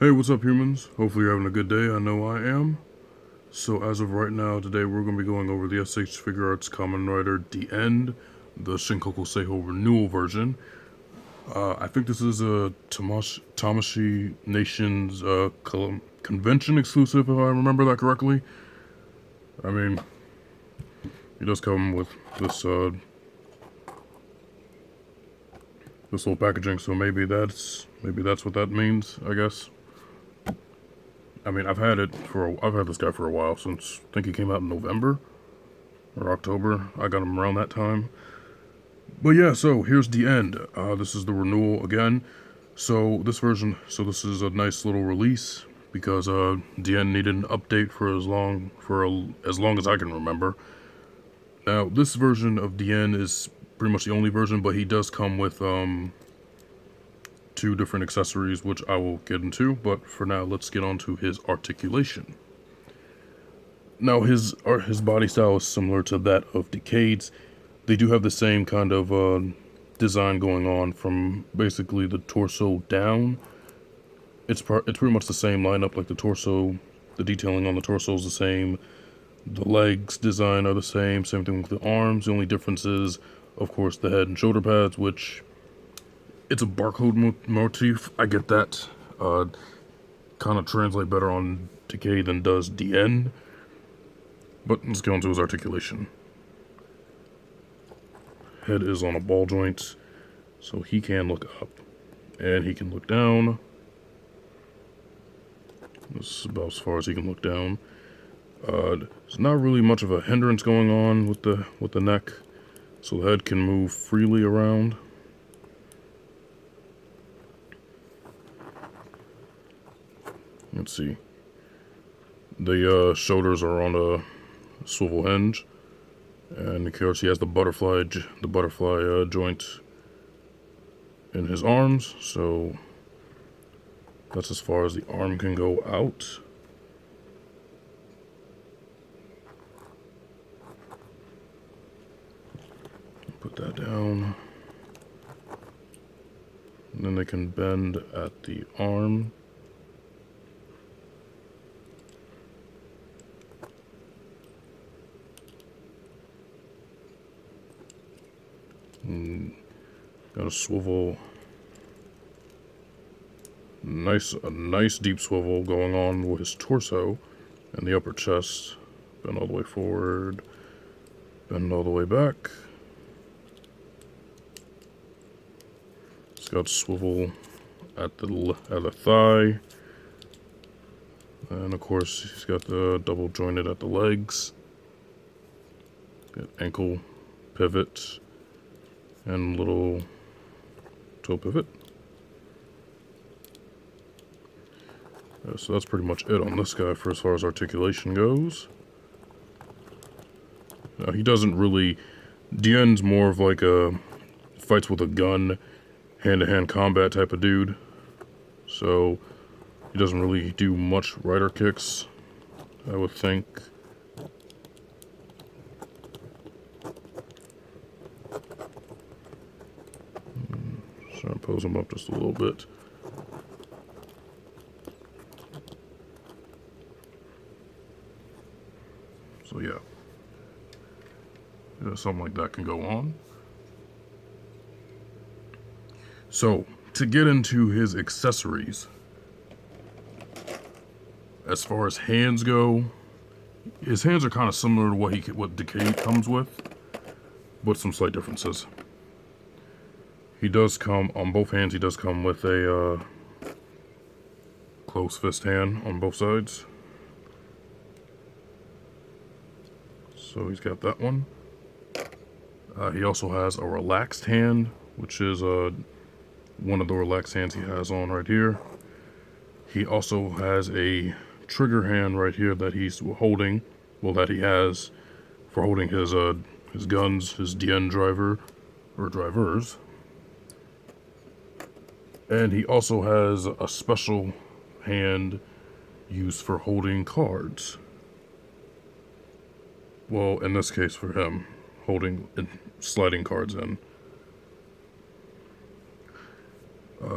Hey, what's up, humans? Hopefully you're having a good day. I know I am. So as of right now, today we're going to be going over the SH Figuarts Kamen Rider Diend, the Shinkoucchou Seihou renewal version. I think this is a Tamashii Nations convention exclusive, if I remember that correctly. I mean, it does come with this little packaging, so maybe that's what that means, I guess. I mean, I've had this guy for a while, since I think he came out in November or October. I got him around that time. But yeah, so here's the end. This is the renewal again. So this is a nice little release because Diend needed an update for as long as I can remember. Now this version of Diend is pretty much the only version, but he does come with two different accessories, which I will get into. But for now, let's get on to his articulation. Now his body style is similar to that of Decade's. They do have the same kind of design going on from basically the torso down. It's pretty much the same lineup, like the torso. The detailing on the torso is the same. The legs design are the same. Same thing with the arms. The only difference is, of course, the head and shoulder pads, which it's a barcode motif. I get that. Kind of translate better on Decay than does Diend. But let's get on to his articulation. Head is on a ball joint, so he can look up. And he can look down. This is about as far as he can look down. There's not really much of a hindrance going on with the neck, so the head can move freely around. Let's see. The shoulders are on a swivel hinge, and of course he has the butterfly joint in his arms, so that's as far as the arm can go out. Put that down. And then they can bend at the arm. Got a swivel. A nice deep swivel going on with his torso and the upper chest. Bend all the way forward. Bend all the way back. It's got swivel at the thigh. And of course he's got the double jointed at the legs. Got ankle pivot and little toe pivot. So that's pretty much it on this guy for as far as articulation goes. He doesn't really... Diend's more of like a fights with a gun, hand-to-hand combat type of dude. So he doesn't really do much rider kicks, I would think. Trying to pose him up just a little bit. So yeah, something like that can go on. So to get into his accessories, as far as hands go, his hands are kind of similar to what Decay comes with, but some slight differences. He does come, on both hands, he does come with a closed fist hand on both sides. So he's got that one. He also has a relaxed hand, which is one of the relaxed hands he has on right here. He also has a trigger hand right here that he's holding, that he has for holding his guns, his Diend driver, or drivers. And he also has a special hand used for holding cards. Well, in this case for him, sliding cards in.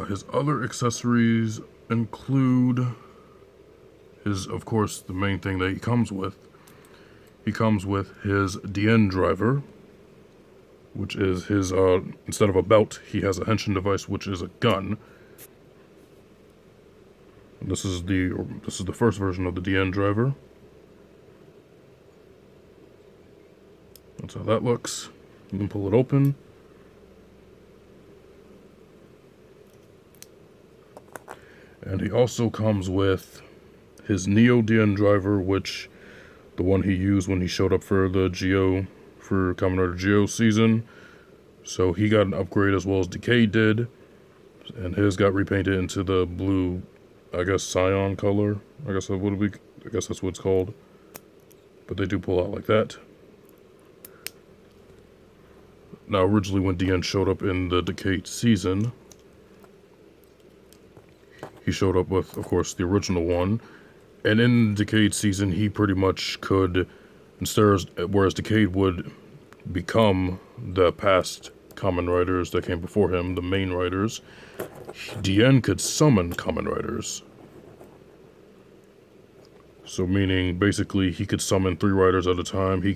His other accessories include of course, the main thing that he comes with. He comes with his Diend driver, which is his, instead of a belt, he has a henshin device, which is a gun. And this is the first version of the Diend driver. That's how that looks. You can pull it open. And he also comes with his Neo Diend driver, which the one he used when he showed up for the Kamen Rider Geo season. So he got an upgrade as well as Decay did, and his got repainted into the blue, I guess, cyan color. I guess that's what it's called. But they do pull out like that. Now, originally when Diend showed up in the Decayed season, he showed up with, of course, the original one. And in the Decayed season, he pretty much could, whereas Decayed would become the past Kamen Riders that came before him, the main riders, Diend could summon Kamen Riders. So meaning, basically, he could summon 3 riders at a time. He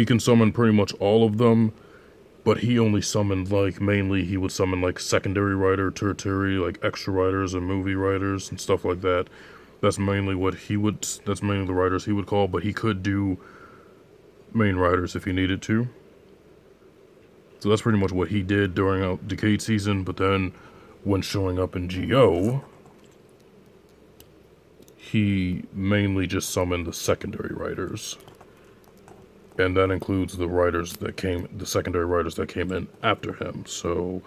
can summon pretty much all of them, but he only summoned, mainly he would summon, secondary rider, tertiary, extra riders and movie riders and stuff like that. That's mainly the riders he would call, but he could do main riders if he needed to. So that's pretty much what he did during a Decayed season, but then when showing up in GO, he mainly just summoned the secondary riders. And that includes the secondary riders that came in after him. So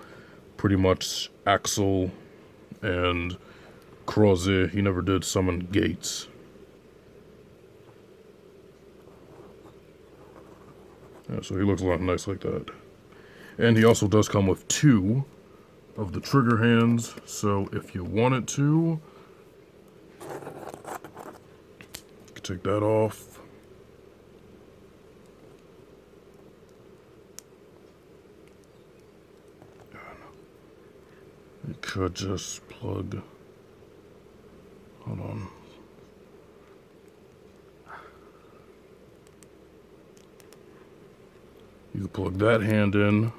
pretty much Axel and Croze, he never did summon Gates. Yeah, so he looks a lot nice like that. And he also does come with 2 of the trigger hands, so if you wanted to, you can take that off. You could just plug, hold on. You can plug that hand in.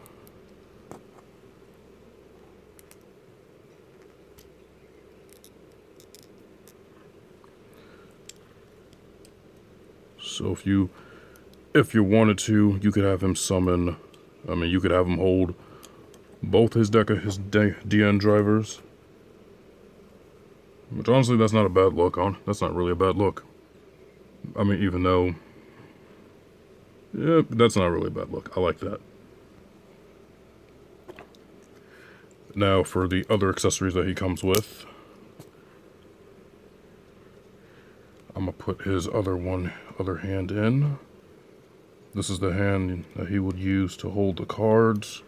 So if you wanted to, you could have him summon, you could have him hold both his Diend drivers. Which honestly, that's not a bad look. That's not really a bad look. Even though, yeah, that's not really a bad look. I like that. Now for the other accessories that he comes with, I'm gonna put his other hand in. This is the hand that he would use to hold the cards.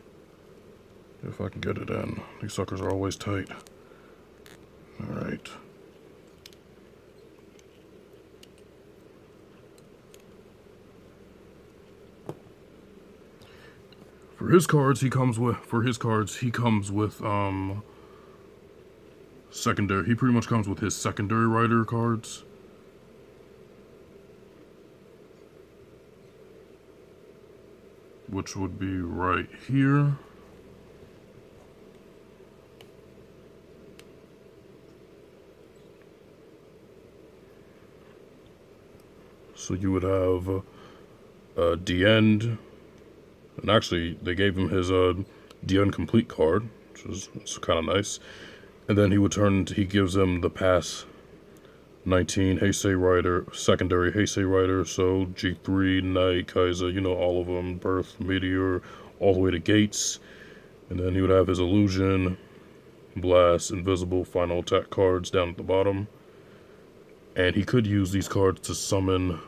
If I can get it in. These suckers are always tight. Alright. For his cards, he comes with secondary. He pretty much comes with his secondary rider cards. Which would be right here. So you would have Diend, and actually they gave him his Diend complete card, which is kind of nice. And then he gives him the past 19 Heisei Rider, secondary Heisei Rider, so G3, Night, Kaiser, all of them, Birth, Meteor, all the way to Gates. And then he would have his Illusion, Blast, Invisible, Final Attack cards down at the bottom. And he could use these cards to summon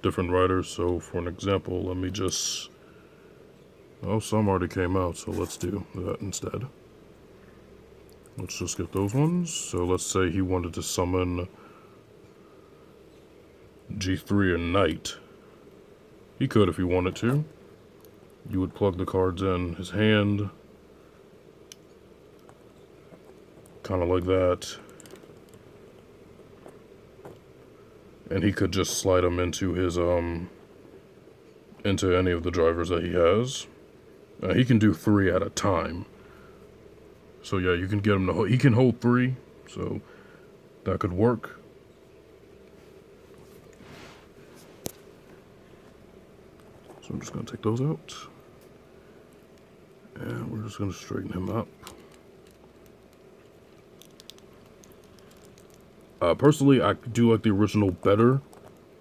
different riders. So for an example, let me just... Oh, some already came out, so let's do that instead. Let's just get those ones. So let's say he wanted to summon G3 and Night. He could if he wanted to. You would plug the cards in his hand. kind of like that. And he could just slide them into his, into any of the drivers that he has. He can do 3 at a time. So yeah, you can get him to he can hold 3, so that could work. So I'm just going to take those out. And we're just going to straighten him up. Personally, I do like the original better.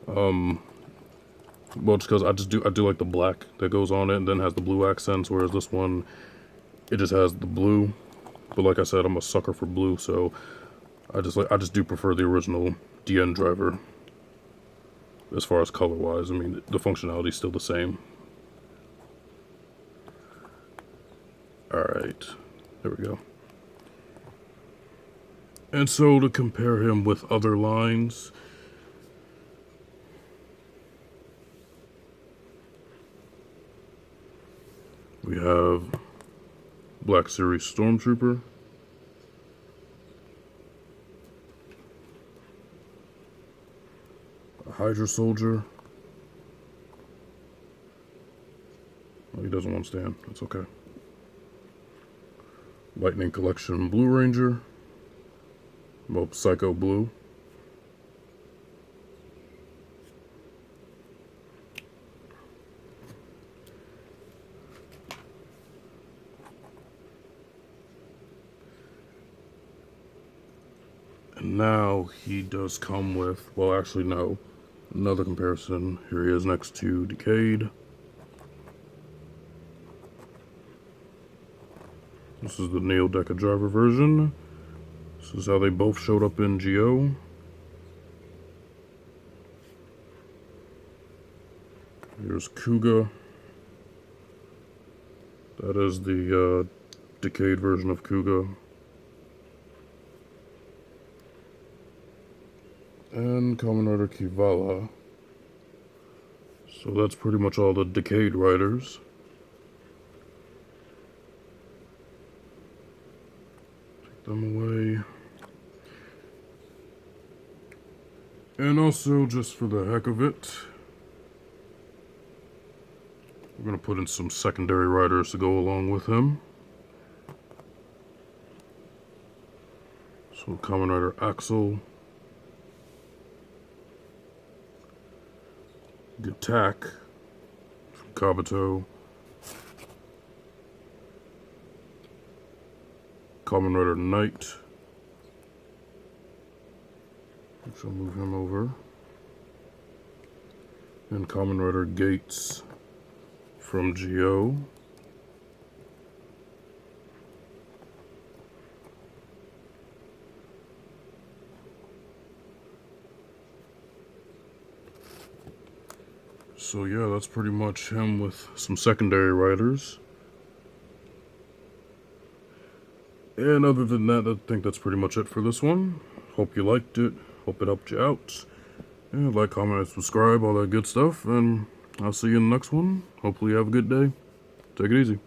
Well, just because I do like the black that goes on it and then has the blue accents, whereas this one, it just has the blue. But like I said, I'm a sucker for blue, so I just do prefer the original Diend driver. As far as color-wise, I mean, the functionality is still the same. Alright, there we go. And so to compare him with other lines, we have Black Series Stormtrooper, a Hydra Soldier. Oh, he doesn't want to stand, that's okay. Lightning Collection Blue Ranger. Well, Psycho Blue. And now he does come with, well, actually no, another comparison. Here he is next to Decade. This is the Neo Deca driver version. This is how they both showed up in GO. Here's Kuga. That is the Decade version of Kuga. And Kamen Rider Kivala. So that's pretty much all the Decade riders. Take them away. And also, just for the heck of it, we're going to put in some secondary riders to go along with him. So, Kamen Rider Axel, Gatak from Kabuto, Kamen Rider Knight, which I'll move him over, and Kamen Rider Gates from GO. So yeah, that's pretty much him with some secondary riders. And other than that, I think that's pretty much it for this one. Hope you liked it. Hope it helped you out. And like, comment, and subscribe, all that good stuff. And I'll see you in the next one. Hopefully you have a good day. Take it easy.